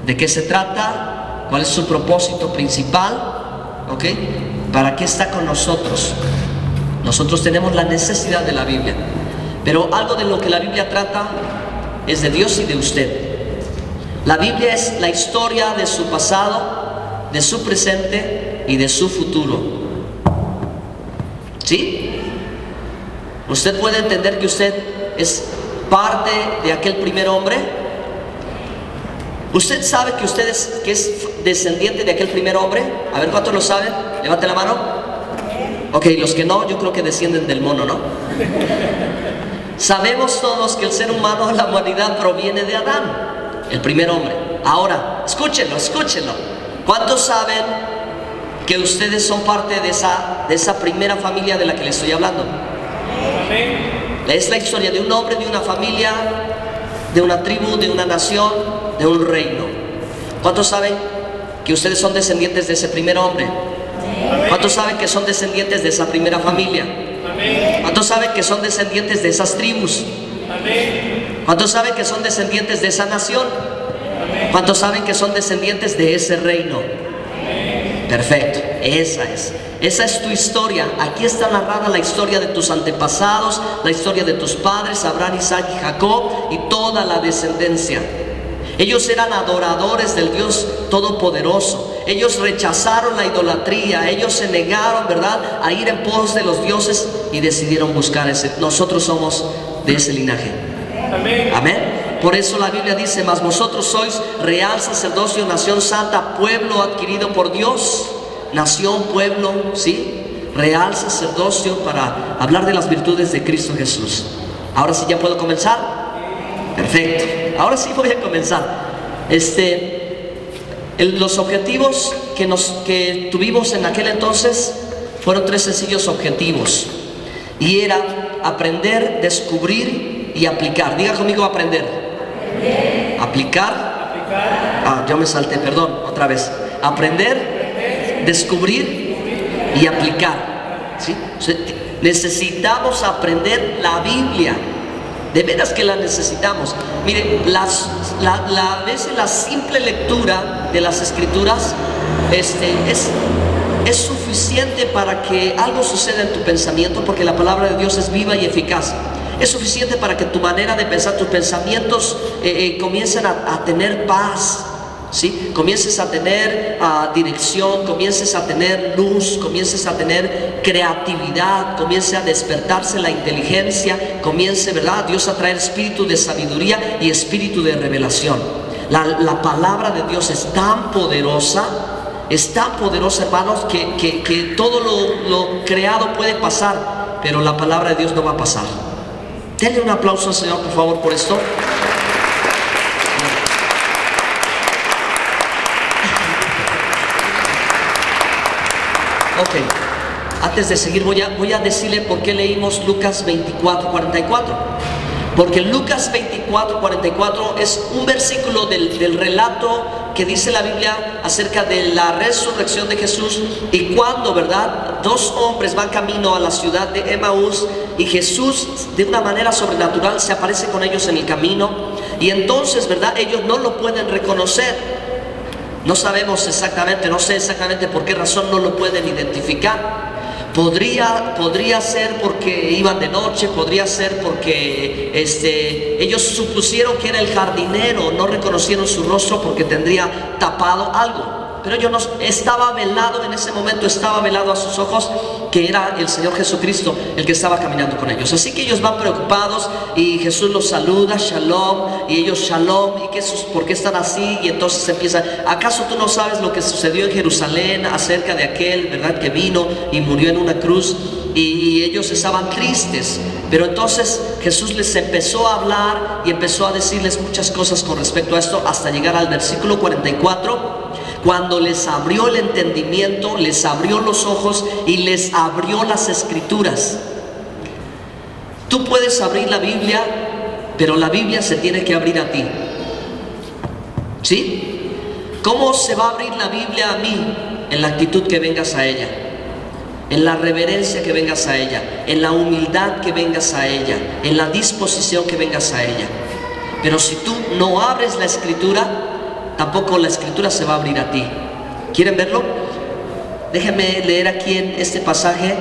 ¿De qué se trata? ¿Cuál es su propósito principal? ¿Ok? ¿Para qué está con nosotros? Nosotros tenemos la necesidad de la Biblia, pero algo de lo que la Biblia trata es de Dios y de usted. La Biblia es la historia de su pasado, de su presente y de su futuro. ¿Sí? ¿Usted puede entender que usted es parte de aquel primer hombre? ¿Usted sabe que usted es descendiente de aquel primer hombre? A ver, ¿cuántos lo saben? Levante la mano. Ok, los que no, yo creo que descienden del mono, ¿no? Sabemos todos que el ser humano, la humanidad, proviene de Adán, el primer hombre. Ahora, escúchenlo. ¿Cuántos saben que ustedes son parte de esa primera familia de la que les estoy hablando? Es la historia de un hombre, de una familia, de una tribu, de una nación, de un reino. ¿Cuántos saben que ustedes son descendientes de ese primer hombre? ¿Cuántos saben que son descendientes de esa primera familia? ¿Cuántos saben que son descendientes de esas tribus? ¿Cuántos saben que son descendientes de esa nación? ¿Cuántos saben que son descendientes de ese reino? Perfecto, esa es tu historia. Aquí está narrada la historia de tus antepasados, la historia de tus padres, Abraham, Isaac y Jacob, y toda la descendencia. Ellos eran adoradores del Dios Todopoderoso. Ellos rechazaron la idolatría. Ellos se negaron, ¿verdad?, a ir en pos de los dioses y decidieron buscar ese. Nosotros somos de ese linaje. Amén. Amén. Por eso la Biblia dice: mas vosotros sois real sacerdocio, nación santa, pueblo adquirido por Dios. Nación, pueblo, ¿sí? Real sacerdocio, para hablar de las virtudes de Cristo Jesús. Ahora sí, ¿ya puedo comenzar? Perfecto. Ahora sí voy a comenzar. Los objetivos que tuvimos en aquel entonces fueron 3 sencillos objetivos. Y era aprender, descubrir y aplicar. Diga conmigo: aprender. Aplicar. Yo me salté, perdón, otra vez. Aprender, descubrir y aplicar. ¿Sí? Necesitamos aprender la Biblia. De veras que la necesitamos. Mire, a veces la simple lectura de las Escrituras es suficiente para que algo suceda en tu pensamiento, porque la palabra de Dios es viva y eficaz. Es suficiente para que tu manera de pensar, tus pensamientos comiencen a tener paz, ¿sí? Comiences a tener dirección, comiences a tener luz, comiences a tener creatividad, comience a despertarse la inteligencia, comience, ¿verdad?, Dios a traer espíritu de sabiduría y espíritu de revelación. La palabra de Dios es tan poderosa, hermanos, que todo lo creado puede pasar, pero la palabra de Dios no va a pasar. Denle un aplauso al Señor, por favor, por esto. Ok, antes de seguir voy a decirle por qué leímos Lucas 24:44. Porque Lucas 24:44 es un versículo del relato que dice la Biblia acerca de la resurrección de Jesús. Y cuando, ¿verdad?, 2 hombres van camino a la ciudad de Emaús, y Jesús de una manera sobrenatural se aparece con ellos en el camino. Y entonces, ¿verdad?, ellos no lo pueden reconocer. No sabemos exactamente, no sé exactamente por qué razón no lo pueden identificar. Podría ser porque iban de noche, podría ser porque ellos supusieron que era el jardinero, no reconocieron su rostro porque tendría tapado algo. Pero ellos no, estaba velado en ese momento, estaba velado a sus ojos, que era el Señor Jesucristo el que estaba caminando con ellos. Así que ellos van preocupados y Jesús los saluda: shalom, y ellos: shalom, ¿y por qué están así? Y entonces empiezan: ¿acaso tú no sabes lo que sucedió en Jerusalén acerca de aquel, ¿verdad?, que vino y murió en una cruz? Y ellos estaban tristes. Pero entonces Jesús les empezó a hablar y empezó a decirles muchas cosas con respecto a esto, hasta llegar al versículo 44, cuando les abrió el entendimiento, les abrió los ojos y les abrió las Escrituras. Tú puedes abrir la Biblia, pero la Biblia se tiene que abrir a ti. ¿Sí? ¿Cómo se va a abrir la Biblia a mí? En la actitud que vengas a ella, en la reverencia que vengas a ella, en la humildad que vengas a ella, en la disposición que vengas a ella. Pero si tú no abres la Escritura, tampoco la escritura se va a abrir a ti. ¿Quieren verlo? Déjenme leer aquí en este pasaje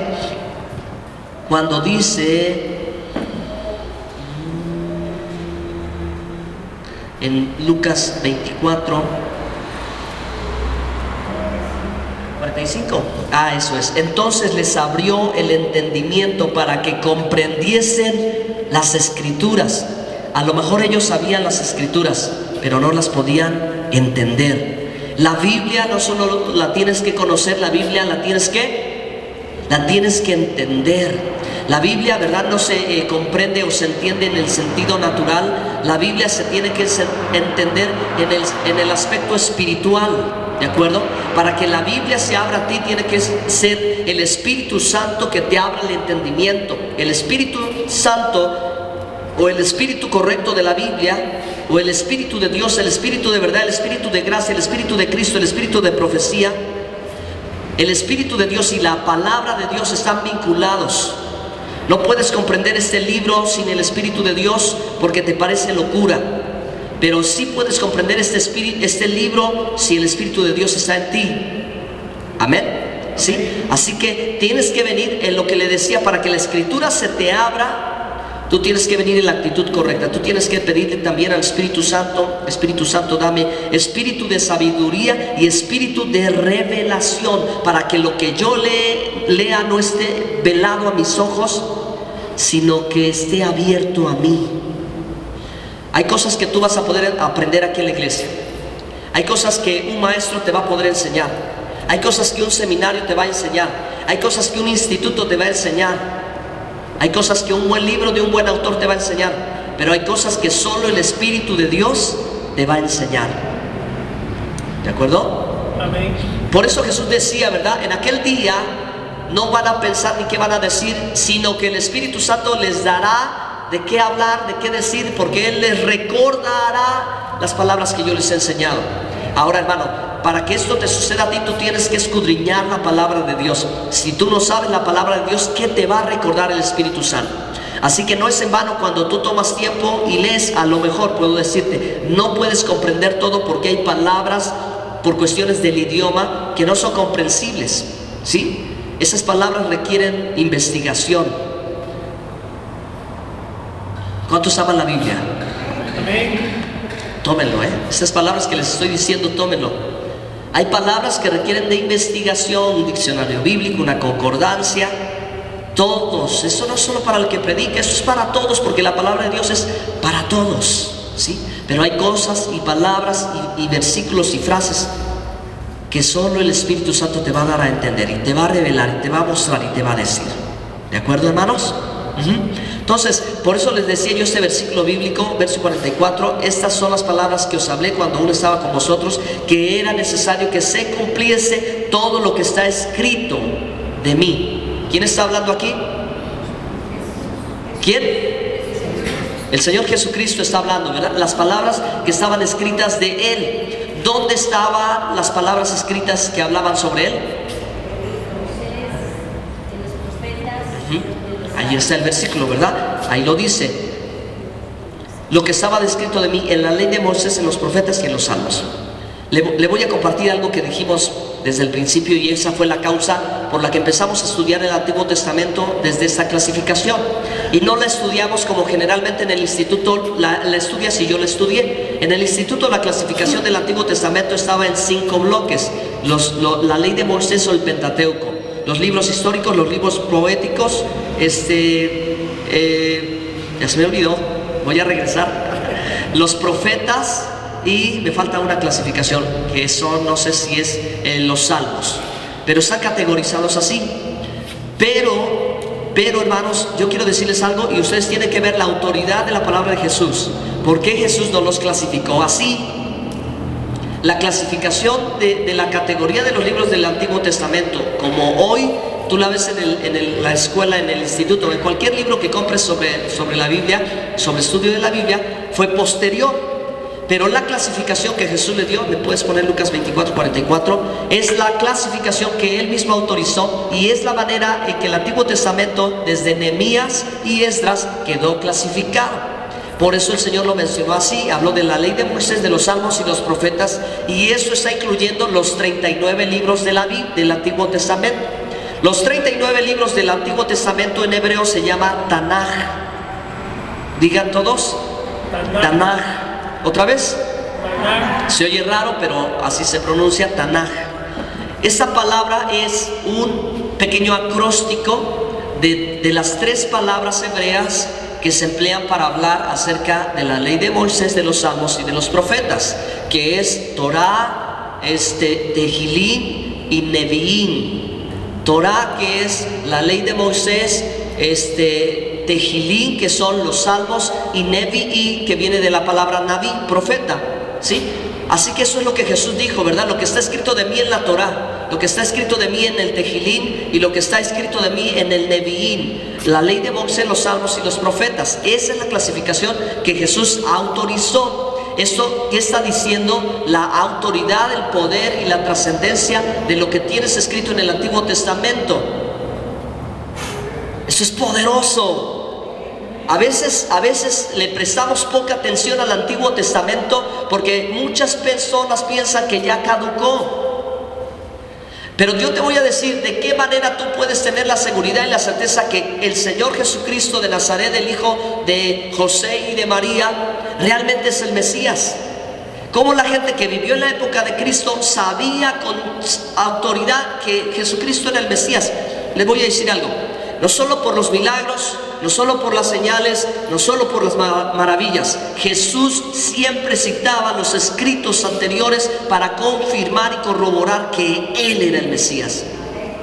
cuando dice en Lucas 24, 45. Eso es. Entonces les abrió el entendimiento para que comprendiesen las escrituras. A lo mejor ellos sabían las escrituras, pero no las podían entender. La Biblia no solo la tienes que conocer, la Biblia la tienes que entender. La Biblia, ¿verdad?, no se comprende o se entiende en el sentido natural. La Biblia se tiene que entender en el aspecto espiritual, ¿de acuerdo? Para que la Biblia se abra a ti, tiene que ser el Espíritu Santo que te abra el entendimiento. El Espíritu Santo, o el Espíritu correcto de la Biblia, o el Espíritu de Dios, el Espíritu de verdad, el Espíritu de gracia, el Espíritu de Cristo, el Espíritu de profecía. El Espíritu de Dios y la palabra de Dios están vinculados. No puedes comprender este libro sin el Espíritu de Dios porque te parece locura. Pero sí puedes comprender este libro si el Espíritu de Dios está en ti. Amén. ¿Sí? Así que tienes que venir en lo que le decía, para que la Escritura se te abra. Tú tienes que venir en la actitud correcta. Tú tienes que pedirle también al Espíritu Santo: Espíritu Santo, dame espíritu de sabiduría y espíritu de revelación, para que lo que yo lea no esté velado a mis ojos, sino que esté abierto a mí. Hay cosas que tú vas a poder aprender aquí en la iglesia. Hay cosas que un maestro te va a poder enseñar. Hay cosas que un seminario te va a enseñar. Hay cosas que un instituto te va a enseñar. Hay cosas que un buen libro de un buen autor te va a enseñar. Pero hay cosas que solo el Espíritu de Dios te va a enseñar. ¿De acuerdo? Amén. Por eso Jesús decía, ¿verdad? En aquel día no van a pensar ni qué van a decir, sino que el Espíritu Santo les dará de qué hablar, de qué decir, porque Él les recordará las palabras que yo les he enseñado. Ahora, hermano, para que esto te suceda a ti, tú tienes que escudriñar la palabra de Dios. Si tú no sabes la palabra de Dios, ¿qué te va a recordar el Espíritu Santo? Así que no es en vano cuando tú tomas tiempo y lees. A lo mejor puedo decirte, no puedes comprender todo porque hay palabras por cuestiones del idioma que no son comprensibles, ¿sí? Esas palabras requieren investigación. ¿Cuántos aman la Biblia? Amén. Tómenlo, Esas palabras que les estoy diciendo, tómenlo. Hay palabras que requieren de investigación, un diccionario bíblico, una concordancia. Todos, eso no es solo para el que predica, eso es para todos, porque la palabra de Dios es para todos, ¿sí? Pero hay cosas y palabras y versículos y frases que solo el Espíritu Santo te va a dar a entender, y te va a revelar, y te va a mostrar, y te va a decir. ¿De acuerdo, hermanos? Entonces, por eso les decía yo este versículo bíblico, verso 44, estas son las palabras que os hablé cuando aún estaba con vosotros, que era necesario que se cumpliese todo lo que está escrito de mí. ¿Quién está hablando aquí? ¿Quién? El Señor Jesucristo está hablando, ¿verdad? Las palabras que estaban escritas de Él. ¿Dónde estaban las palabras escritas que hablaban sobre Él? Ahí está el versículo, ¿verdad? Ahí lo dice. Lo que estaba descrito de mí en la ley de Moisés, en los profetas y en los salmos. Le voy a compartir algo que dijimos desde el principio, y esa fue la causa por la que empezamos a estudiar el Antiguo Testamento desde esta clasificación. Y no la estudiamos como generalmente en el instituto la estudias, y yo la estudié. En el instituto la clasificación del Antiguo Testamento estaba en 5 bloques. La ley de Moisés o el Pentateuco. Los libros históricos, los libros poéticos, ya se me olvidó, voy a regresar. Los profetas, y me falta una clasificación que son, no sé si es los salmos, pero están categorizados así. Pero hermanos, yo quiero decirles algo, y ustedes tienen que ver la autoridad de la palabra de Jesús. ¿Por qué Jesús no los clasificó así? La clasificación de la categoría de los libros del Antiguo Testamento, como hoy tú la ves en la escuela, en el instituto, en cualquier libro que compres sobre la Biblia, sobre estudio de la Biblia, fue posterior. Pero la clasificación que Jesús le dio, le puedes poner Lucas 24, 44, es la clasificación que Él mismo autorizó, y es la manera en que el Antiguo Testamento, desde Nehemías y Esdras, quedó clasificado. Por eso el Señor lo mencionó así, habló de la ley de Moisés, de los salmos y los profetas, y eso está incluyendo los 39 libros de la Biblia, del Antiguo Testamento. Los 39 libros del Antiguo Testamento en hebreo se llama Tanaj. Digan todos, Tanaj. ¿Otra vez? Se oye raro, pero así se pronuncia, Tanaj. Esta palabra es un pequeño acróstico de las 3 palabras hebreas que se emplean para hablar acerca de la ley de Moisés, de los salmos y de los profetas, que es Torah, Tehilín y Neviín. Torah, que es la ley de Moisés, Tehilín, que son los salmos, y Nevií, que viene de la palabra Naví, profeta, ¿sí? Así que eso es lo que Jesús dijo, ¿verdad? Lo que está escrito de mí en la Torah, lo que está escrito de mí en el Tehilín y lo que está escrito de mí en el Neviín. La ley de Moisés, los salmos y los profetas. Esa es la clasificación que Jesús autorizó. Esto que está diciendo la autoridad, el poder y la trascendencia de lo que tienes escrito en el Antiguo Testamento. Eso es poderoso. A veces le prestamos poca atención al Antiguo Testamento porque muchas personas piensan que ya caducó. Pero yo te voy a decir de qué manera tú puedes tener la seguridad y la certeza que el Señor Jesucristo de Nazaret, el hijo de José y de María, realmente es el Mesías. Cómo la gente que vivió en la época de Cristo sabía con autoridad que Jesucristo era el Mesías. Les voy a decir algo, no solo por los milagros, no solo por las señales, no solo por las maravillas. Jesús siempre citaba los escritos anteriores para confirmar y corroborar que Él era el Mesías.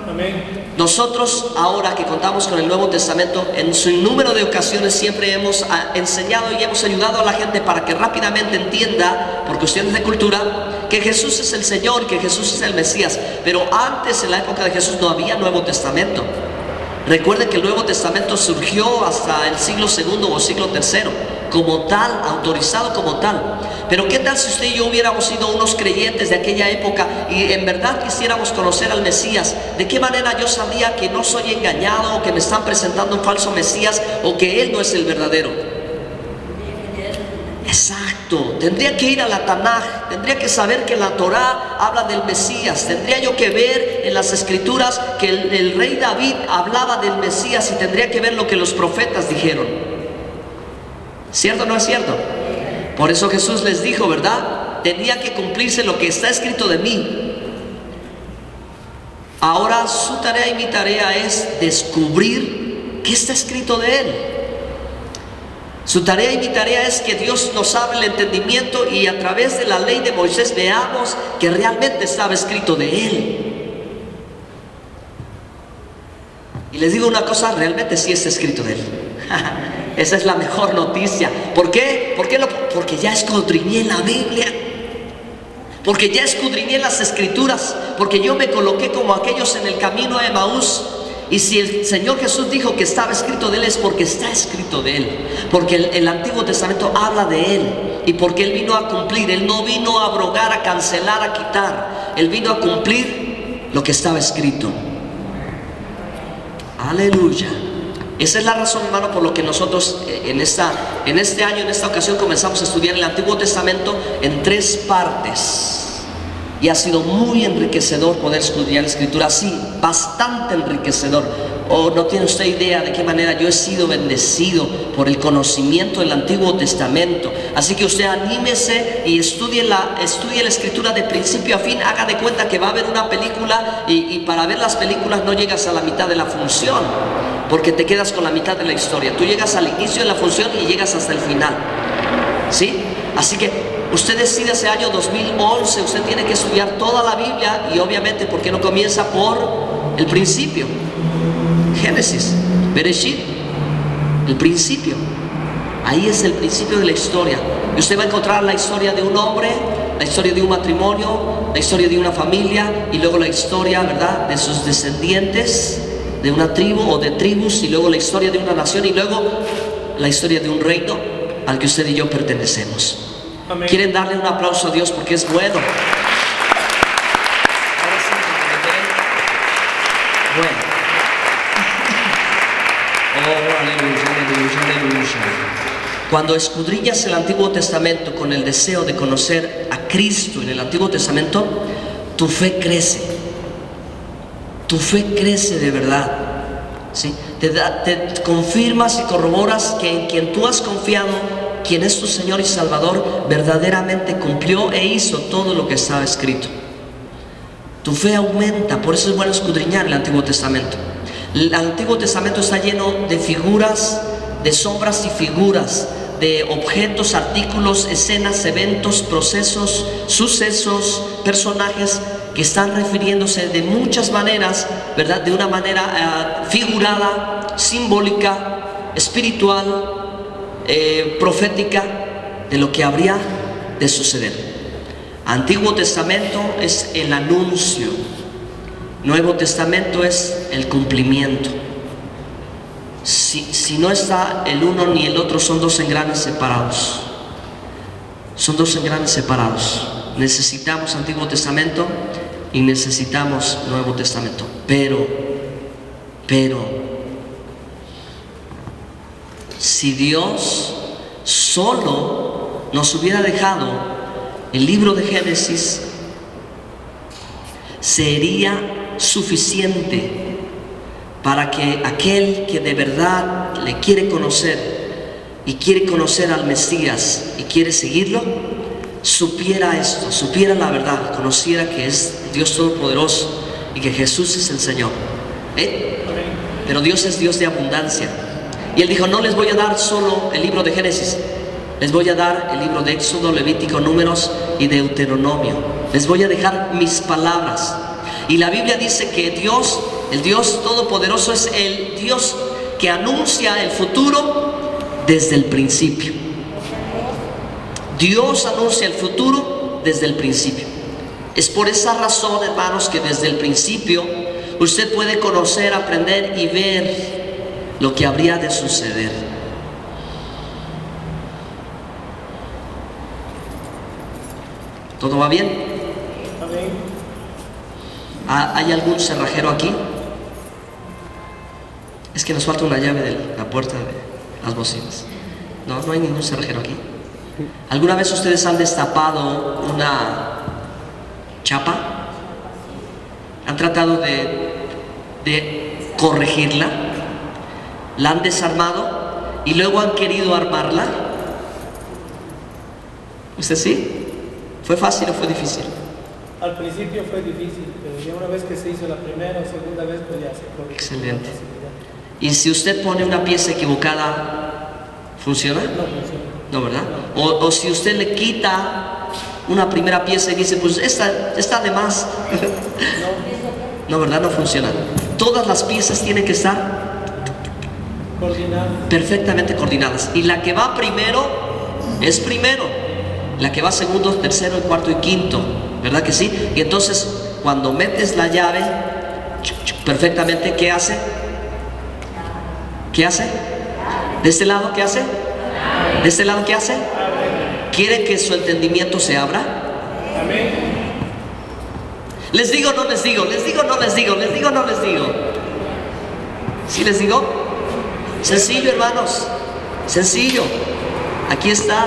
Amén. Nosotros, ahora que contamos con el Nuevo Testamento, en su número de ocasiones siempre hemos enseñado y hemos ayudado a la gente para que rápidamente entienda, por cuestiones de cultura, que Jesús es el Señor, que Jesús es el Mesías. Pero antes, en la época de Jesús, no había Nuevo Testamento. Recuerden que el Nuevo Testamento surgió hasta el siglo II o siglo III, como tal, autorizado como tal. Pero ¿qué tal si usted y yo hubiéramos sido unos creyentes de aquella época y en verdad quisiéramos conocer al Mesías? ¿De qué manera yo sabría que no soy engañado o que me están presentando un falso Mesías o que Él no es el verdadero? Exacto, tendría que ir a la Tanaj, tendría que saber que la Torah habla del Mesías, tendría yo que ver en las escrituras que el rey David hablaba del Mesías y tendría que ver lo que los profetas dijeron. ¿Cierto o no es cierto? Por eso Jesús les dijo, ¿verdad? Tenía que cumplirse lo que está escrito de mí. Ahora su tarea y mi tarea es descubrir qué está escrito de Él. Su tarea y mi tarea es que Dios nos abra el entendimiento y a través de la ley de Moisés veamos que realmente estaba escrito de Él. Y les digo una cosa, realmente sí está escrito de Él. Esa es la mejor noticia. ¿Por qué? Porque ya escudriñé la Biblia. Porque ya escudriñé las Escrituras. Porque yo me coloqué como aquellos en el camino a Emaús. Y si el Señor Jesús dijo que estaba escrito de Él, es porque está escrito de Él. Porque el Antiguo Testamento habla de Él. Y porque Él vino a cumplir. Él no vino a abrogar, a cancelar, a quitar. Él vino a cumplir lo que estaba escrito. Aleluya. Esa es la razón, hermano, por lo que nosotros en este año, en esta ocasión, comenzamos a estudiar el Antiguo Testamento en 3 partes. Y ha sido muy enriquecedor poder estudiar la Escritura, sí, bastante enriquecedor. No tiene usted idea de qué manera yo he sido bendecido por el conocimiento del Antiguo Testamento. Así que usted anímese y estudie la Escritura de principio a fin. Haga de cuenta que va a haber una película y para ver las películas no llegas a la mitad de la función, porque te quedas con la mitad de la historia. Tú llegas al inicio de la función y llegas hasta el final, ¿sí? Así que usted decide ese año 2011, usted tiene que estudiar toda la Biblia y obviamente, ¿por qué no comienza por el principio? Génesis, Bereshit, el principio. Ahí es el principio de la historia. Y usted va a encontrar la historia de un hombre, la historia de un matrimonio, la historia de una familia y luego la historia, ¿verdad?, de sus descendientes, de una tribu o de tribus, y luego la historia de una nación y luego la historia de un reino al que usted y yo pertenecemos. Amén. ¿Quieren darle un aplauso a Dios porque es bueno? Ahora sí, bueno. Oh, aleluya, aleluya, aleluya. Cuando escudriñas el Antiguo Testamento con el deseo de conocer a Cristo en el Antiguo Testamento, tu fe crece. Tu fe crece de verdad, ¿sí? Te confirmas y corroboras que en quien tú has confiado, quien es tu Señor y Salvador, verdaderamente cumplió e hizo todo lo que estaba escrito. Tu fe aumenta, por eso es bueno escudriñar el Antiguo Testamento. El Antiguo Testamento está lleno de figuras, de sombras y figuras, de objetos, artículos, escenas, eventos, procesos, sucesos, personajes que están refiriéndose de muchas maneras, ¿verdad? De una manera figurada, simbólica, espiritual, profética, de lo que habría de suceder. Antiguo Testamento es el anuncio, Nuevo Testamento es el cumplimiento. Si no está el uno ni el otro, son dos engranes separados. Son dos engranes separados. Necesitamos Antiguo Testamento y necesitamos Nuevo Testamento. Pero, si Dios solo nos hubiera dejado el libro de Génesis, sería suficiente para que aquel que de verdad le quiere conocer y quiere conocer al Mesías y quiere seguirlo, supiera esto, supiera la verdad, conociera que es Dios Todopoderoso y que Jesús es el Señor. Pero Dios es Dios de abundancia. Y Él dijo, no les voy a dar solo el libro de Génesis, les voy a dar el libro de Éxodo, Levítico, Números y Deuteronomio. Les voy a dejar mis palabras. Y la Biblia dice que Dios, el Dios Todopoderoso, es el Dios que anuncia el futuro desde el principio. Dios anuncia el futuro desde el principio. Es por esa razón, hermanos, que desde el principio usted puede conocer, aprender y ver lo que habría de suceder. ¿Todo va bien? Amén. ¿Hay algún cerrajero aquí? Es que nos falta una llave de la puerta de las bocinas. No hay ningún cerrajero aquí. ¿Alguna vez ustedes han destapado una chapa? ¿Han tratado de corregirla? ¿La han desarmado y luego han querido armarla? ¿Usted sí? ¿Fue fácil o fue difícil? Al principio fue difícil, pero ya una vez que se hizo la primera o segunda vez, pues ya se corrigió. Excelente. Y si usted pone una pieza equivocada, ¿funciona? No funciona. No, ¿verdad? O si usted le quita una primera pieza y dice, pues esta está de más. No, ¿verdad? No funciona. Todas las piezas tienen que estar perfectamente coordinadas. Y la que va primero es primero. La que va segundo, tercero, cuarto y quinto. ¿Verdad que sí? Y entonces, cuando metes la llave perfectamente, ¿qué hace? ¿Qué hace? ¿De este lado qué hace? ¿De este lado qué hace? ¿Quiere que su entendimiento se abra? Amén. ¿Les digo o no les digo? ¿Les digo o no les digo? ¿Les digo o no les digo? ¿Sí les digo? Sencillo, hermanos. Sencillo. Aquí está.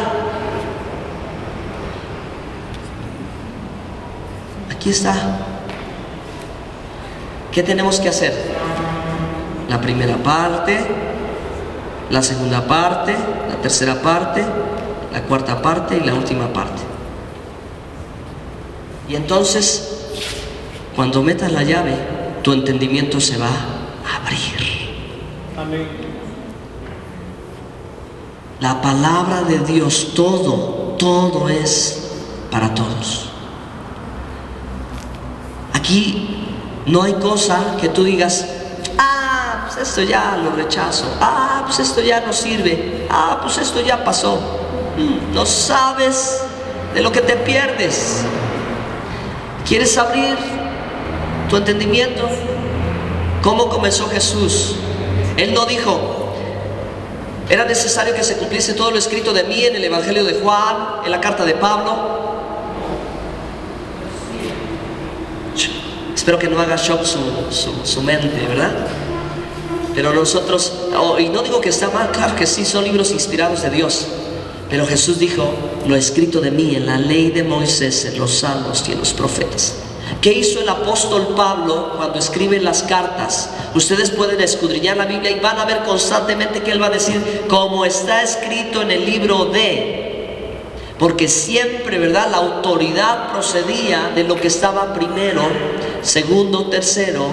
Aquí está. ¿Qué tenemos que hacer? La primera parte, la segunda parte, la tercera parte, la cuarta parte y la última parte. Y entonces, cuando metas la llave, tu entendimiento se va a abrir. Amén. La palabra de Dios, todo es para todos. Aquí no hay cosa que tú digas, pues esto ya lo rechazo, pues esto ya no sirve, pues esto ya pasó. No sabes de lo que te pierdes. ¿Quieres abrir tu entendimiento? ¿Cómo comenzó Jesús? Él no dijo, era necesario que se cumpliese todo lo escrito de mí en el Evangelio de Juan, en la carta de Pablo. Espero que no haga shock su mente, ¿verdad? Pero nosotros, y no digo que está mal, claro que sí, son libros inspirados de Dios. Pero Jesús dijo, lo escrito de mí en la ley de Moisés, en los salmos y en los profetas. ¿Qué hizo el apóstol Pablo cuando escribe las cartas? Ustedes pueden escudriñar la Biblia y van a ver constantemente que él va a decir, como está escrito en el libro de... Porque siempre, ¿verdad?, la autoridad procedía de lo que estaba primero, segundo, tercero.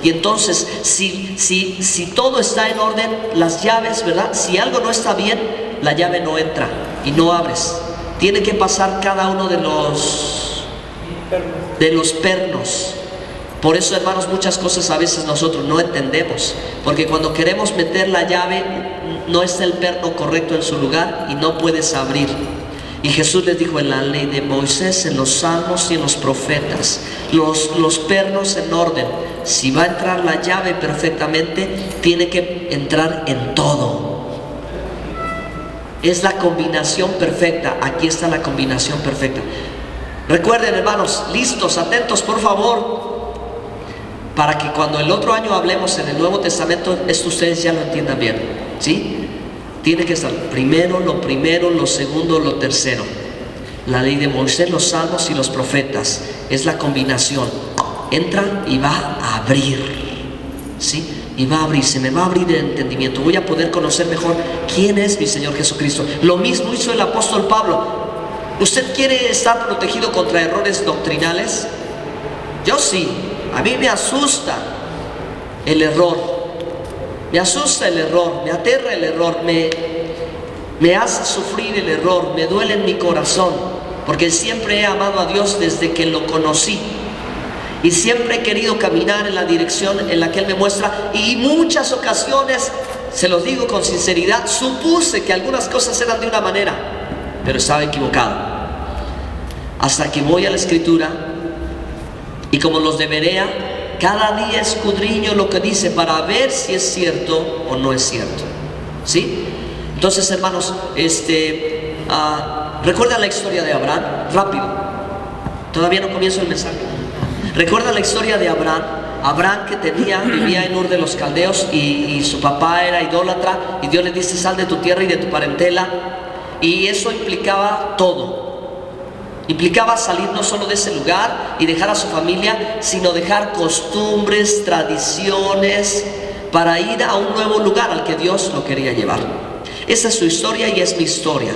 Y entonces, si todo está en orden, las llaves, ¿verdad? Si algo no está bien, la llave no entra y no abres. Tiene que pasar cada uno de los pernos. Por eso, hermanos, muchas cosas a veces nosotros no entendemos, porque cuando queremos meter la llave, no está el perno correcto en su lugar y no puedes abrir. Y Jesús les dijo, en la ley de Moisés, en los salmos y en los profetas, los pernos en orden. Si va a entrar la llave perfectamente, tiene que entrar en todo. Es la combinación perfecta. Aquí está la combinación perfecta. Recuerden, hermanos, listos, atentos, por favor, para que cuando el otro año hablemos en el Nuevo Testamento, esto ustedes ya lo entiendan bien, ¿sí? Tiene que estar primero, lo segundo, lo tercero. La ley de Moisés, los salmos y los profetas. Es la combinación. Entra y va a abrir, ¿sí? Y va a abrir, se me va a abrir el entendimiento. Voy a poder conocer mejor quién es mi Señor Jesucristo. Lo mismo hizo el apóstol Pablo. ¿Usted quiere estar protegido contra errores doctrinales? Yo sí. A mí me asusta el error. Me asusta el error, me aterra el error, me hace sufrir el error, me duele en mi corazón, porque siempre he amado a Dios desde que lo conocí. Y siempre he querido caminar en la dirección en la que Él me muestra. Y muchas ocasiones, se los digo con sinceridad, supuse que algunas cosas eran de una manera, pero estaba equivocado. Hasta que voy a la Escritura y como los de Berea, cada día escudriño lo que dice para ver si es cierto o no es cierto, ¿sí? Entonces, hermanos, ¿recuerdan la historia de Abraham? Rápido, todavía no comienzo el mensaje. ¿Recuerdan la historia de Abraham? Abraham que vivía en Ur de los Caldeos y su papá era idólatra, y Dios le dice, sal de tu tierra y de tu parentela, y eso implicaba todo. Implicaba salir no solo de ese lugar y dejar a su familia, sino dejar costumbres, tradiciones, para ir a un nuevo lugar al que Dios lo quería llevar. Esa es su historia y es mi historia.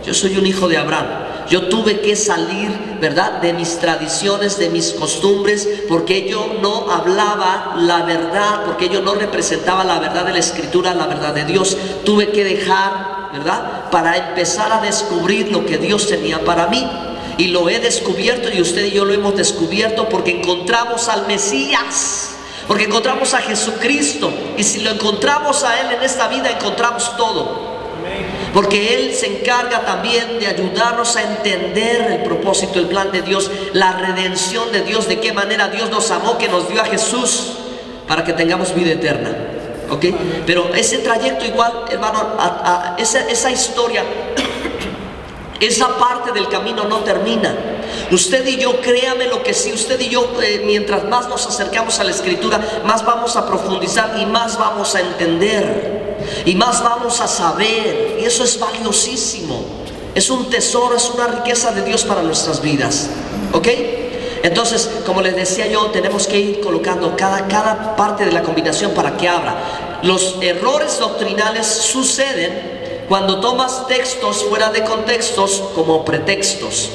Yo soy un hijo de Abraham. Yo tuve que salir, ¿verdad?, de mis tradiciones, de mis costumbres, porque yo no hablaba la verdad, porque yo no representaba la verdad de la Escritura, la verdad de Dios. Tuve que dejar, ¿verdad?, para empezar a descubrir lo que Dios tenía para mí. Y lo he descubierto, y usted y yo lo hemos descubierto porque encontramos al Mesías, porque encontramos a Jesucristo. Y si lo encontramos a Él en esta vida, encontramos todo. Porque Él se encarga también de ayudarnos a entender el propósito, el plan de Dios, la redención de Dios, de qué manera Dios nos amó, que nos dio a Jesús para que tengamos vida eterna. ¿Ok? Pero ese trayecto igual, hermano, esa historia, esa parte del camino no termina. Usted y yo, créame lo que sí, usted y yo, mientras más nos acercamos a la Escritura, más vamos a profundizar y más vamos a entender y más vamos a saber, y eso es valiosísimo. Es un tesoro, es una riqueza de Dios para nuestras vidas. ¿Ok? Entonces, como les decía yo, tenemos que ir colocando cada parte de la combinación para que abra. Los errores doctrinales suceden cuando tomas textos fuera de contextos como pretextos.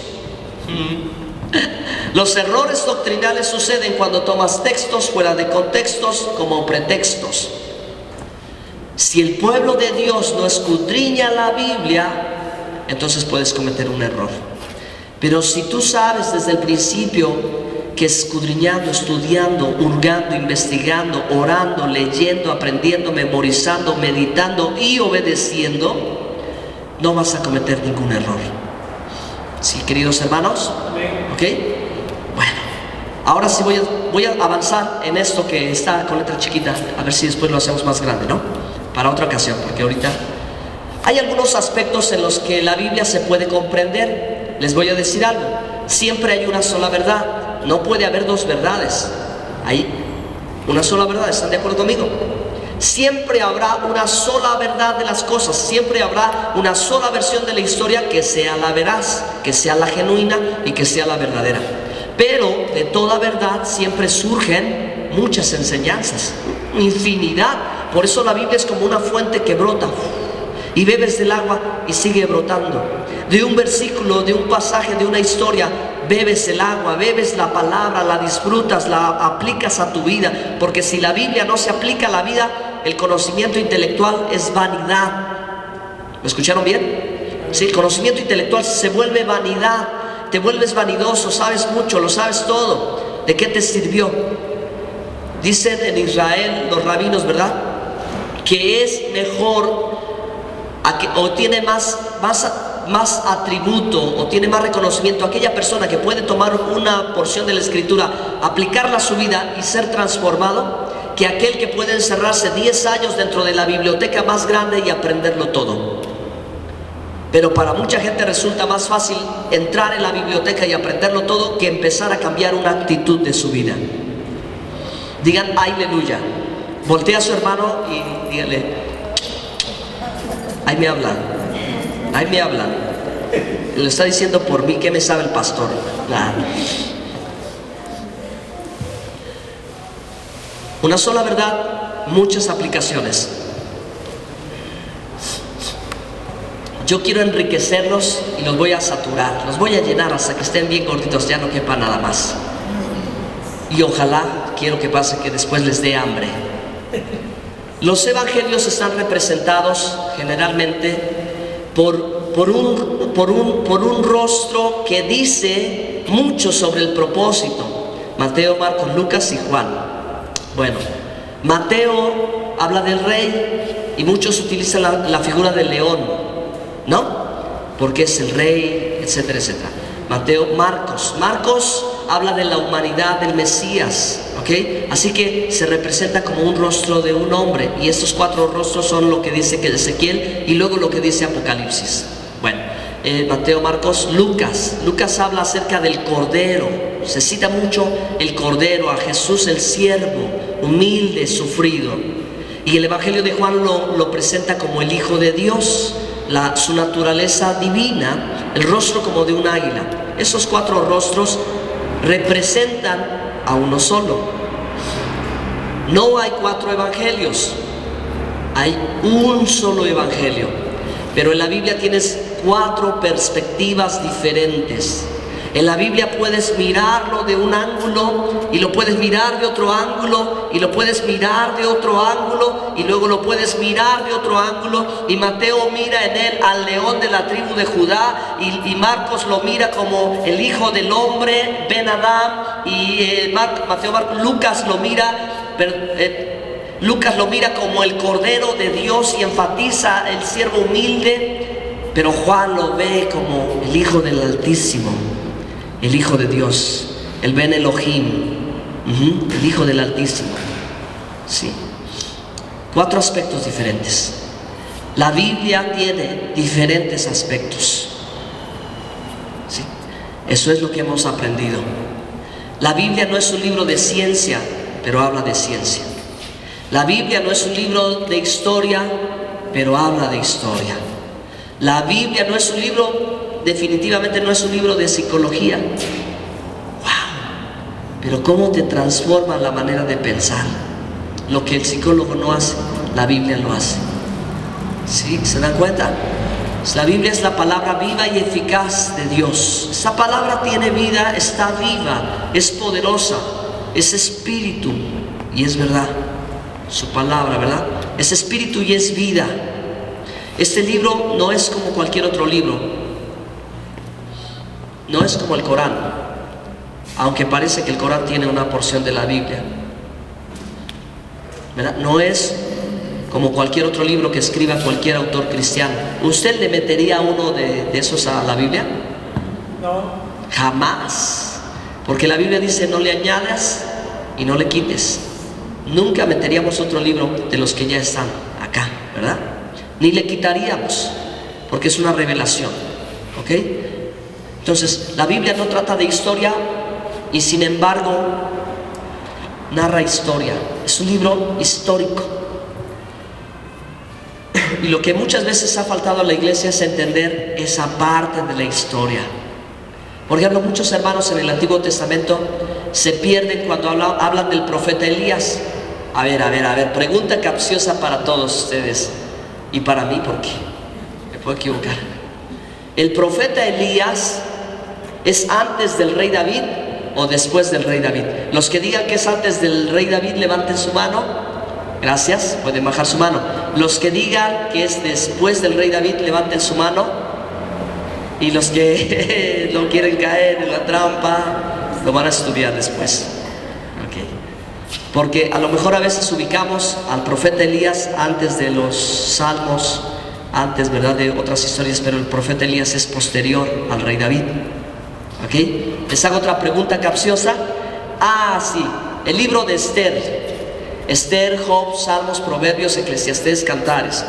Los errores doctrinales suceden cuando tomas textos fuera de contextos como pretextos. Si el pueblo de Dios no escudriña la Biblia, entonces puedes cometer un error. Pero si tú sabes desde el principio que escudriñando, estudiando, hurgando, investigando, orando, leyendo, aprendiendo, memorizando, meditando y obedeciendo, no vas a cometer ningún error. ¿Sí, queridos hermanos? ¿Ok? Bueno, ahora sí voy a avanzar en esto que está con letra chiquita, a ver si después lo hacemos más grande, ¿no? Para otra ocasión, porque ahorita hay algunos aspectos en los que la Biblia se puede comprender. Les voy a decir algo: siempre hay una sola verdad, no puede haber dos verdades. Hay una sola verdad, ¿están de acuerdo conmigo? Siempre habrá una sola verdad de las cosas, siempre habrá una sola versión de la historia que sea la veraz, que sea la genuina y que sea la verdadera. Pero de toda verdad siempre surgen muchas enseñanzas, infinidad. Por eso la Biblia es como una fuente que brota y bebes del agua y sigue brotando. De un versículo, de un pasaje, de una historia, bebes el agua, bebes la palabra, la disfrutas, la aplicas a tu vida. Porque si la Biblia no se aplica a la vida, el conocimiento intelectual es vanidad. ¿Me escucharon bien? Sí, el conocimiento intelectual se vuelve vanidad. Te vuelves vanidoso, sabes mucho, lo sabes todo. ¿De qué te sirvió? Dicen en Israel los rabinos, ¿verdad?, que es mejor o tiene más atributo o tiene más reconocimiento aquella persona que puede tomar una porción de la escritura, aplicarla a su vida y ser transformado, que aquel que puede encerrarse 10 años dentro de la biblioteca más grande y aprenderlo todo. Pero para mucha gente resulta más fácil entrar en la biblioteca y aprenderlo todo que empezar a cambiar una actitud de su vida. Digan aleluya. Voltea a su hermano y dígale: ahí me hablan, ahí me hablan. Le está diciendo por mí, ¿qué me sabe el pastor? Una sola verdad, muchas aplicaciones. Yo quiero enriquecerlos y los voy a saturar, los voy a llenar hasta que estén bien gorditos, ya no quepa nada más. Y ojalá, quiero que pase que después les dé hambre. Los evangelios están representados generalmente por un rostro que dice mucho sobre el propósito. Mateo, Marcos, Lucas y Juan. Bueno, Mateo habla del rey y muchos utilizan la figura del león, ¿no? Porque es el rey, etcétera, etcétera. Marcos habla de la humanidad del Mesías, ¿ok? Así que se representa como un rostro de un hombre, y estos 4 rostros son lo que dice que Ezequiel y luego lo que dice Apocalipsis. Bueno, Mateo, Marcos, Lucas habla acerca del Cordero. Se cita mucho el Cordero, a Jesús el siervo, humilde, sufrido. Y el Evangelio de Juan lo presenta como el Hijo de Dios, su naturaleza divina, el rostro como de un águila. Esos 4 rostros representan a uno solo. No hay 4 evangelios, hay un solo evangelio. Pero en la Biblia tienes 4 perspectivas diferentes. En la Biblia puedes mirarlo de un ángulo y lo puedes mirar de otro ángulo y lo puedes mirar de otro ángulo y luego lo puedes mirar de otro ángulo. Y Mateo mira en él al león de la tribu de Judá, y Marcos lo mira como el hijo del hombre, Ben Adam, y Lucas lo mira como el Cordero de Dios y enfatiza el siervo humilde, pero Juan lo ve como el Hijo del Altísimo, el Hijo de Dios, el Ben Elohim, el Hijo del Altísimo. Sí. 4 aspectos diferentes. La Biblia tiene diferentes aspectos. Sí. Eso es lo que hemos aprendido. La Biblia no es un libro de ciencia, pero habla de ciencia. La Biblia no es un libro de historia, pero habla de historia. La Biblia no es un libro, definitivamente no es un libro de psicología. ¡Wow! Pero cómo te transforma la manera de pensar. Lo que el psicólogo no hace, la Biblia lo hace. ¿Sí? ¿Se dan cuenta? La Biblia es la palabra viva y eficaz de Dios. Esa palabra tiene vida, está viva, es poderosa, es espíritu y es verdad. Su palabra, ¿verdad? Es espíritu y es vida. Este libro no es como cualquier otro libro. No es como el Corán, aunque parece que el Corán tiene una porción de la Biblia, ¿verdad? No es como cualquier otro libro que escriba cualquier autor cristiano. ¿Usted le metería uno de esos a la Biblia? No. Jamás. Porque la Biblia dice: no le añadas y no le quites. Nunca meteríamos otro libro de los que ya están acá, ¿verdad? Ni le quitaríamos, porque es una revelación, ¿ok? Entonces, la Biblia no trata de historia y sin embargo narra historia. Es un libro histórico. Y lo que muchas veces ha faltado a la iglesia es entender esa parte de la historia. Por ejemplo, muchos hermanos en el Antiguo Testamento se pierden cuando hablan del profeta Elías. A ver, pregunta capciosa para todos ustedes y para mí, porque me puedo equivocar. ¿El profeta Elías es antes del rey David o después del rey David? Los que digan que es antes del rey David, levanten su mano. Gracias, pueden bajar su mano. Los que digan que es después del rey David, levanten su mano. Y los que no quieren caer en la trampa, lo van a estudiar después. Okay. Porque a lo mejor a veces ubicamos al profeta Elías antes de los salmos, antes, ¿verdad?, de otras historias, pero el profeta Elías es posterior al rey David. ¿Ok? Les hago otra pregunta capciosa. Sí, el libro de Esther, Job, Salmos, Proverbios, Eclesiastés, Cantares.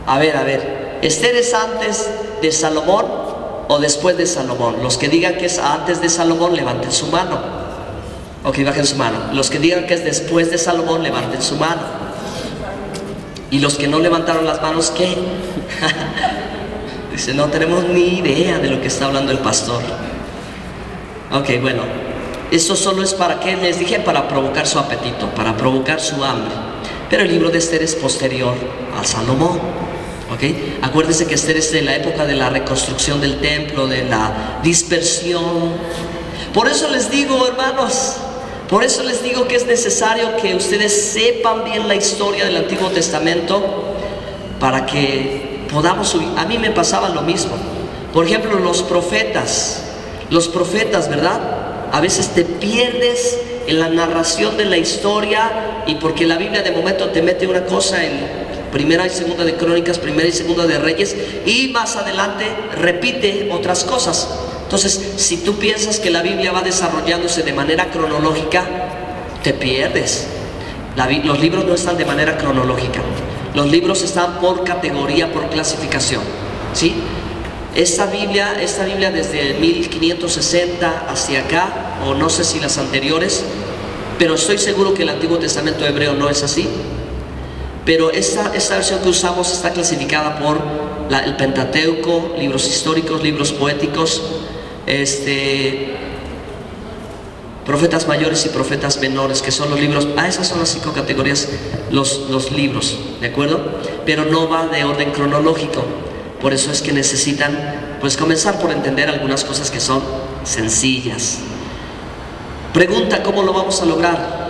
A ver, ¿Esther es antes de Salomón o después de Salomón? Los que digan que es antes de Salomón, levanten su mano. Ok, bajen su mano. Los que digan que es después de Salomón, levanten su mano. Y los que no levantaron las manos, ¿qué? Dice, no tenemos ni idea de lo que está hablando el pastor. Ok, bueno, esto solo es para, ¿qué les dije? Para provocar su apetito, para provocar su hambre. Pero el libro de Esther es posterior a Salomón. ¿Ok? Acuérdense que Esther es de la época de la reconstrucción del templo, de la dispersión. Por eso les digo, hermanos, por eso les digo que es necesario que ustedes sepan bien la historia del Antiguo Testamento para que podamos subir. A mí me pasaba lo mismo. Por ejemplo, los profetas, ¿verdad? A veces te pierdes en la narración de la historia, y porque la Biblia de momento te mete una cosa en Primera y Segunda de Crónicas, Primera y Segunda de Reyes, y más adelante repite otras cosas. Entonces, si tú piensas que la Biblia va desarrollándose de manera cronológica, te pierdes. Los libros no están de manera cronológica. Los libros están por categoría, por clasificación, ¿sí? Esta Biblia desde 1560 hacia acá, o no sé si las anteriores, pero estoy seguro que el Antiguo Testamento hebreo no es así. Pero esta versión que usamos está clasificada por el Pentateuco, libros históricos, libros poéticos, profetas mayores y profetas menores, que son los libros. Esas son las 5 categorías, los libros, ¿de acuerdo? Pero no va de orden cronológico. Por eso es que necesitan, pues, comenzar por entender algunas cosas que son sencillas. Pregunta, ¿cómo lo vamos a lograr?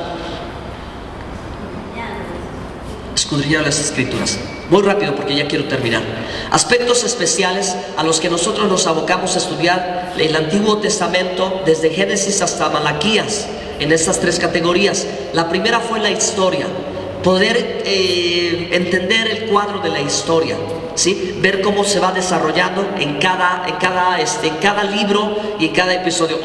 Escudriñar las Escrituras. Muy rápido porque ya quiero terminar. Aspectos especiales a los que nosotros nos abocamos a estudiar el Antiguo Testamento desde Génesis hasta Malaquías, en estas 3 categorías. La primera fue la historia, poder entender el cuadro de la historia, ¿sí? Ver cómo se va desarrollando en cada libro y en cada episodio.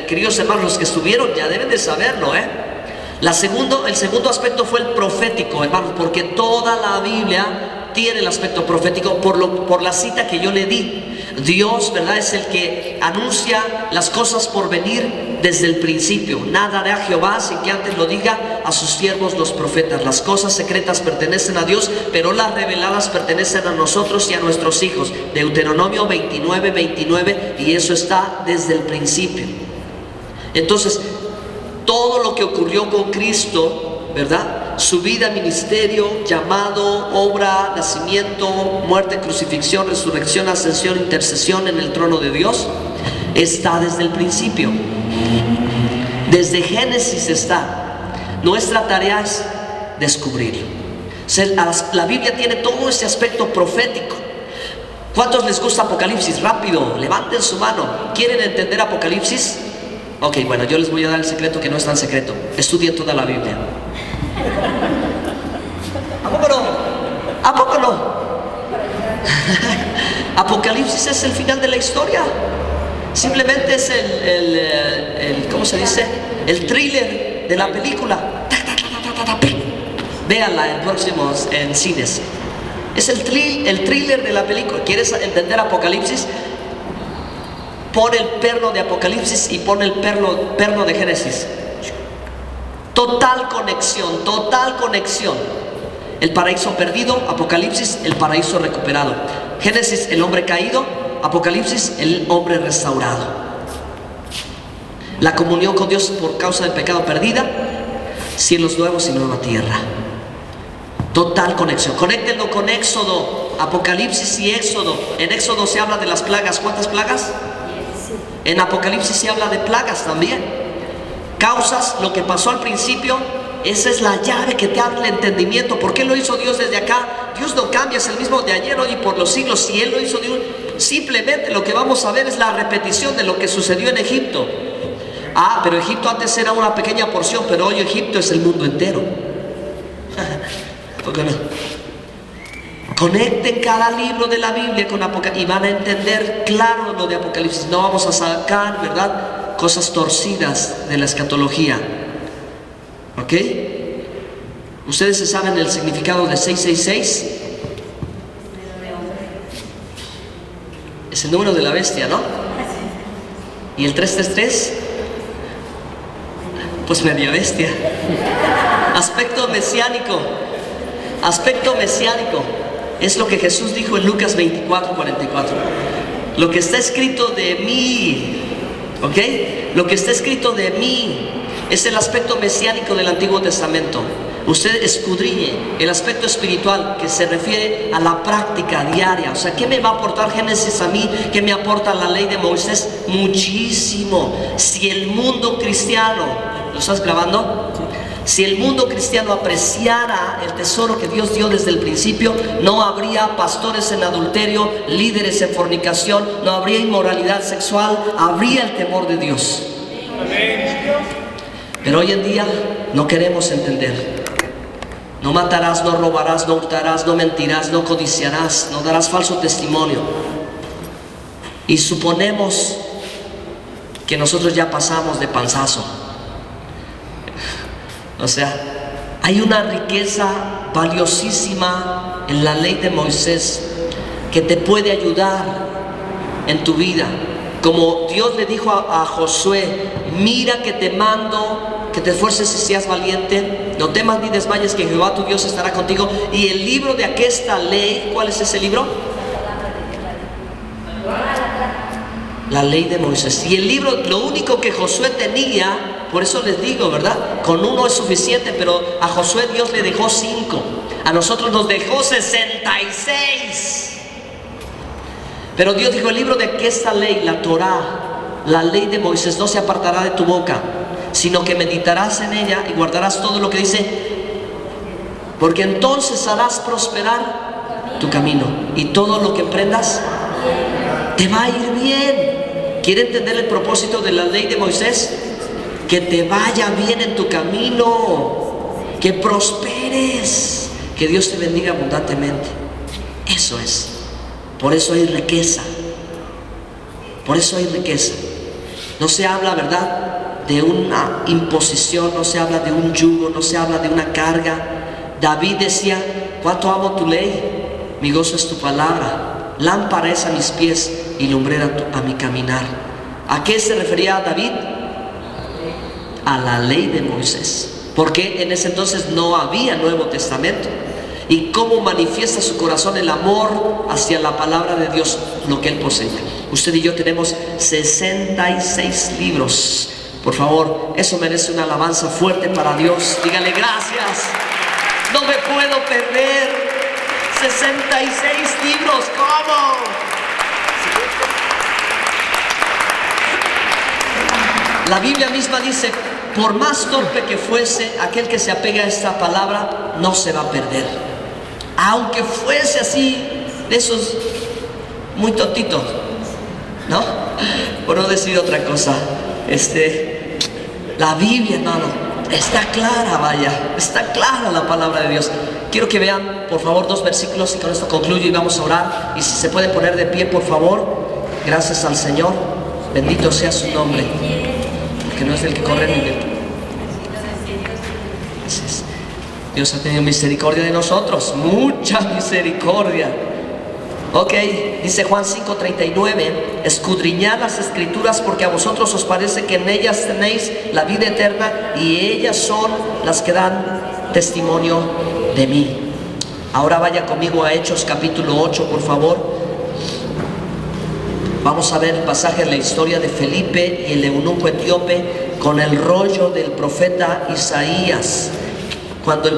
Queridos hermanos, los que estuvieron ya deben de saberlo, El segundo aspecto fue el profético, hermanos, porque toda la Biblia tiene el aspecto profético por la cita que yo le di. Dios, ¿verdad?, es el que anuncia las cosas por venir desde el principio. Nada hará Jehová sin que antes lo diga a sus siervos los profetas. Las cosas secretas pertenecen a Dios, pero las reveladas pertenecen a nosotros y a nuestros hijos. Deuteronomio 29:29, y eso está desde el principio. Entonces, todo lo que ocurrió con Cristo, ¿verdad?, su vida, ministerio, llamado, obra, nacimiento, muerte, crucifixión, resurrección, ascensión, intercesión en el trono de Dios, está desde el principio. Desde Génesis está. Nuestra tarea es descubrirlo. La Biblia tiene todo ese aspecto profético. ¿Cuántos les gusta Apocalipsis? Rápido, levanten su mano. ¿Quieren entender Apocalipsis? Ok, bueno, yo les voy a dar el secreto que no es tan secreto. Estudien toda la Biblia. ¿A poco no? ¿A poco no? Apocalipsis es el final de la historia. Simplemente es ¿cómo se dice? El thriller de la película. Véanla en cines. Es el thriller de la película. ¿Quieres entender Apocalipsis? Pon el perno de Apocalipsis y pon el perno de Génesis. Total conexión. el paraíso perdido. Apocalipsis, el paraíso recuperado. Génesis, el hombre caído. Apocalipsis, el hombre restaurado. La comunión con Dios por causa del pecado perdida. Cielos nuevos y nueva tierra. Total conexión. Conéctenlo con Éxodo, Apocalipsis y Éxodo. En Éxodo se habla de las plagas. ¿Cuántas plagas? En Apocalipsis se habla de plagas también. Causas, lo que pasó al principio. Esa es la llave que te abre el entendimiento. ¿Por qué lo hizo Dios desde acá? Dios no cambia, es el mismo de ayer, hoy y por los siglos. Si Él lo hizo de simplemente lo que vamos a ver es la repetición de lo que sucedió en Egipto. Ah, pero Egipto antes era una pequeña porción, pero hoy Egipto es el mundo entero. ¿Por qué no? Conecten cada libro de la Biblia con Apocalipsis y van a entender claro lo de Apocalipsis. No vamos a sacar, ¿verdad?, cosas torcidas de la escatología. ¿Ok? ¿Ustedes se saben el significado de 666? Es el número de la bestia, ¿no? ¿Y el 333? Pues media bestia. Aspecto mesiánico. Aspecto mesiánico. Es lo que Jesús dijo en Lucas 24:44. Lo que está escrito de mí, ¿ok? Lo que está escrito de mí es el aspecto mesiánico del Antiguo Testamento. Usted escudriñe el aspecto espiritual que se refiere a la práctica diaria. O sea, ¿qué me va a aportar Génesis a mí? ¿Qué me aporta la ley de Moisés? Muchísimo. Si el mundo cristiano, ¿lo estás grabando? Si el mundo cristiano apreciara el tesoro que Dios dio desde el principio, no habría pastores en adulterio, líderes en fornicación, no habría inmoralidad sexual, habría el temor de Dios. Pero hoy en día no queremos entender. No matarás, no robarás, no hurtarás, no mentirás, no codiciarás, no darás falso testimonio. Y suponemos que nosotros ya pasamos de panzazo. O sea, hay una riqueza valiosísima en la ley de Moisés que te puede ayudar en tu vida. Como Dios le dijo a Josué: mira que te mando, que te esfuerces y seas valiente, no temas ni desmayes, que Jehová tu Dios estará contigo. Y el libro de aquesta ley, ¿cuál es ese libro? La ley de Moisés. Y el libro, lo único que Josué tenía, por eso les digo, ¿verdad?, con uno es suficiente, pero a Josué Dios le dejó 5, a nosotros nos dejó 66. Pero Dios dijo: el libro de aquesta ley, la Torá, la ley de Moisés, no se apartará de tu boca, sino que meditarás en ella y guardarás todo lo que dice, porque entonces harás prosperar tu camino y todo lo que emprendas te va a ir bien. ¿Quiere entender el propósito de la ley de Moisés? Que te vaya bien en tu camino, que prosperes, que Dios te bendiga abundantemente. Eso es. Por eso hay riqueza. Por eso hay riqueza. No se habla, ¿verdad?, de una imposición, no se habla de un yugo, no se habla de una carga. David decía: cuánto amo tu ley, mi gozo es tu palabra, lámpara es a mis pies y lumbrera a mi caminar. ¿A qué se refería David? A la ley de Moisés, porque en ese entonces no había Nuevo Testamento. Y cómo manifiesta su corazón el amor hacia la palabra de Dios, lo que él posee. Usted y yo tenemos 66 libros. Por favor, eso merece una alabanza fuerte para Dios. Dígale gracias. No me puedo perder 66 libros. ¿Cómo? La Biblia misma dice: por más torpe que fuese aquel que se apega a esta palabra, no se va a perder. Aunque fuese así, de esos muy tontitos, ¿no? Por no decir otra cosa. La Biblia, hermano, está clara, vaya, está clara la palabra de Dios. Quiero que vean, por favor, 2 versículos y con esto concluyo y vamos a orar. Y si se pueden poner de pie, por favor. Gracias al Señor, bendito sea su nombre, porque no es el que corre ni el... Dios ha tenido misericordia de nosotros, mucha misericordia. Ok, dice Juan 5:39: escudriñad las escrituras, porque a vosotros os parece que en ellas tenéis la vida eterna, y ellas son las que dan testimonio de mí. Ahora vaya conmigo a Hechos capítulo 8, por favor. Vamos a ver el pasaje de la historia de Felipe y el eunuco etíope con el rollo del profeta Isaías. Cuando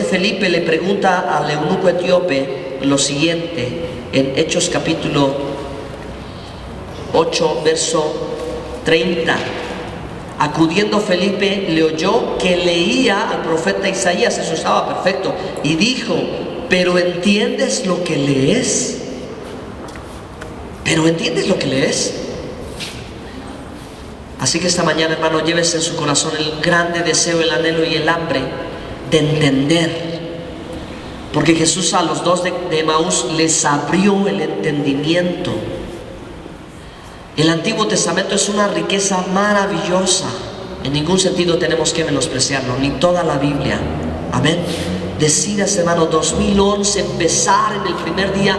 Felipe le pregunta al eunuco etíope lo siguiente, en Hechos capítulo 8, verso 30. Acudiendo Felipe, le oyó que leía al profeta Isaías, eso estaba perfecto, y dijo: ¿pero entiendes lo que lees? ¿Pero entiendes lo que lees? Así que esta mañana, hermano, llévese en su corazón el grande deseo, el anhelo y el hambre de entender. Porque Jesús a los dos de Emaús les abrió el entendimiento. El Antiguo Testamento es una riqueza maravillosa. En ningún sentido tenemos que menospreciarlo, ni toda la Biblia. Amén. Decidas, hermano, 2011 empezar en el primer día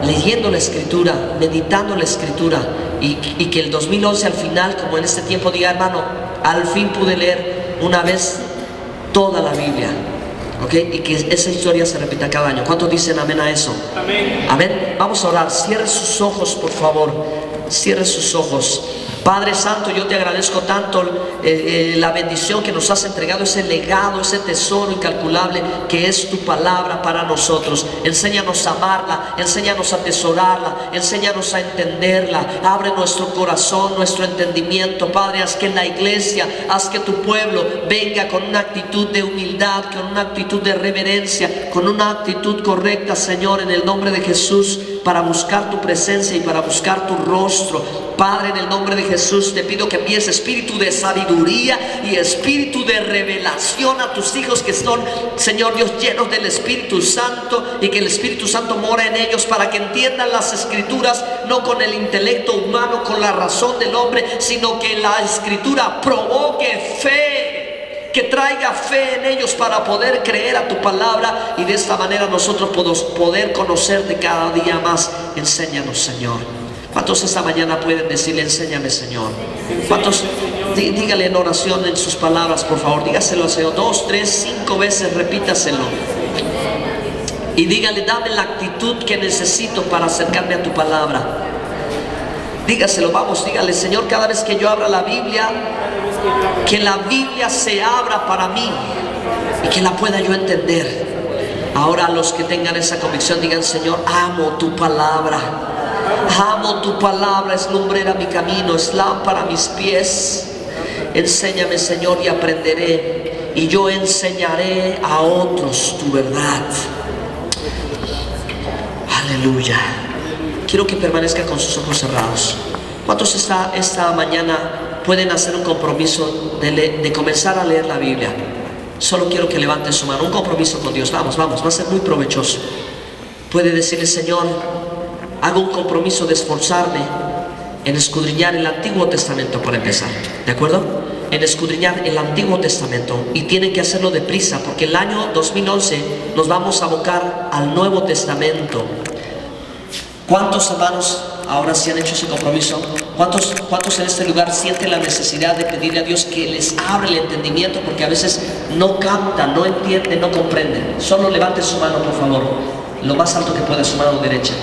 leyendo la Escritura, meditando la Escritura, y que el 2011 al final, como en este tiempo, diga: hermano, al fin pude leer una vez toda la Biblia. ¿Ok? Y que esa historia se repita cada año. ¿Cuántos dicen amén a eso? Amén. Amén. Vamos a orar. Cierre sus ojos, por favor. Cierre sus ojos. Padre Santo, yo te agradezco tanto la bendición que nos has entregado, ese legado, ese tesoro incalculable que es tu palabra para nosotros. Enséñanos a amarla, enséñanos a atesorarla, enséñanos a entenderla. Abre nuestro corazón, nuestro entendimiento, Padre. Haz que la iglesia, haz que tu pueblo venga con una actitud de humildad, con una actitud de reverencia, con una actitud correcta, Señor, en el nombre de Jesús, para buscar tu presencia y para buscar tu rostro. Padre, en el nombre de Jesús te pido que envíes espíritu de sabiduría y espíritu de revelación a tus hijos que son, Señor Dios, llenos del Espíritu Santo, y que el Espíritu Santo mora en ellos para que entiendan las Escrituras, no con el intelecto humano, con la razón del hombre, sino que la Escritura provoque fe, que traiga fe en ellos para poder creer a tu palabra, y de esta manera nosotros podemos poder conocerte cada día más. Enséñanos, Señor. ¿Cuántos esta mañana pueden decirle: enséñame, Señor? ¿Cuántos? Dígale en oración, en sus palabras, por favor. Dígaselo al Señor 2, 3, 5 veces, repítaselo. Y dígale: dame la actitud que necesito para acercarme a tu palabra. Dígaselo, vamos, dígale: Señor, cada vez que yo abra la Biblia, que la Biblia se abra para mí y que la pueda yo entender. Ahora, los que tengan esa convicción, digan: Señor, amo tu palabra. Amo tu palabra, es lumbrera mi camino, es lámpara a mis pies. Enséñame, Señor, y aprenderé, y yo enseñaré a otros tu verdad. Aleluya. Quiero que permanezca con sus ojos cerrados. ¿Cuántos esta mañana pueden hacer un compromiso de comenzar a leer la Biblia? Solo quiero que levanten su mano. Un compromiso con Dios. Vamos, va a ser muy provechoso. Puede decirle: Señor, hago un compromiso de esforzarme en escudriñar el Antiguo Testamento para empezar. ¿De acuerdo? En escudriñar el Antiguo Testamento. Y tienen que hacerlo deprisa, porque el año 2011 nos vamos a abocar al Nuevo Testamento. ¿Cuántos hermanos ahora sí han hecho ese compromiso? ¿Cuántos en este lugar sienten la necesidad de pedirle a Dios que les abra el entendimiento? Porque a veces no captan, no entienden, no comprenden. Solo levanten su mano, por favor, lo más alto que pueda, su mano derecha.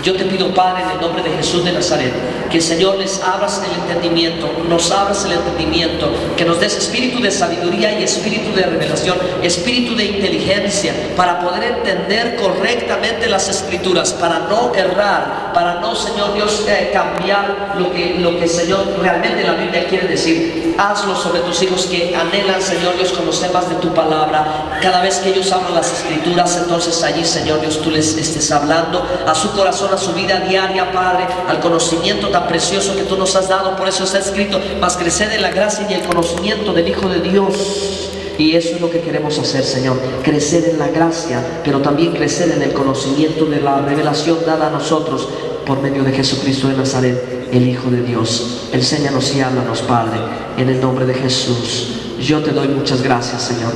Yo te pido, Padre, en el nombre de Jesús de Nazaret, que, Señor, les abras el entendimiento, nos abras el entendimiento, que nos des espíritu de sabiduría y espíritu de revelación, espíritu de inteligencia, para poder entender correctamente las Escrituras, para no errar, para no, Señor Dios, cambiar lo que, Señor, realmente la Biblia quiere decir. Hazlo sobre tus hijos que anhelan, Señor Dios, conocer más de tu palabra. Cada vez que ellos abran las Escrituras, entonces allí, Señor Dios, tú les estés hablando a su corazón, a su vida diaria, Padre, al conocimiento tan precioso que tú nos has dado. Por eso está escrito: mas creced en la gracia y el conocimiento del Hijo de Dios. Y eso es lo que queremos hacer, Señor: crecer en la gracia, pero también crecer en el conocimiento de la revelación dada a nosotros por medio de Jesucristo de Nazaret, el Hijo de Dios. Enséñanos y háblanos, Padre, en el nombre de Jesús. Yo te doy muchas gracias, Señor.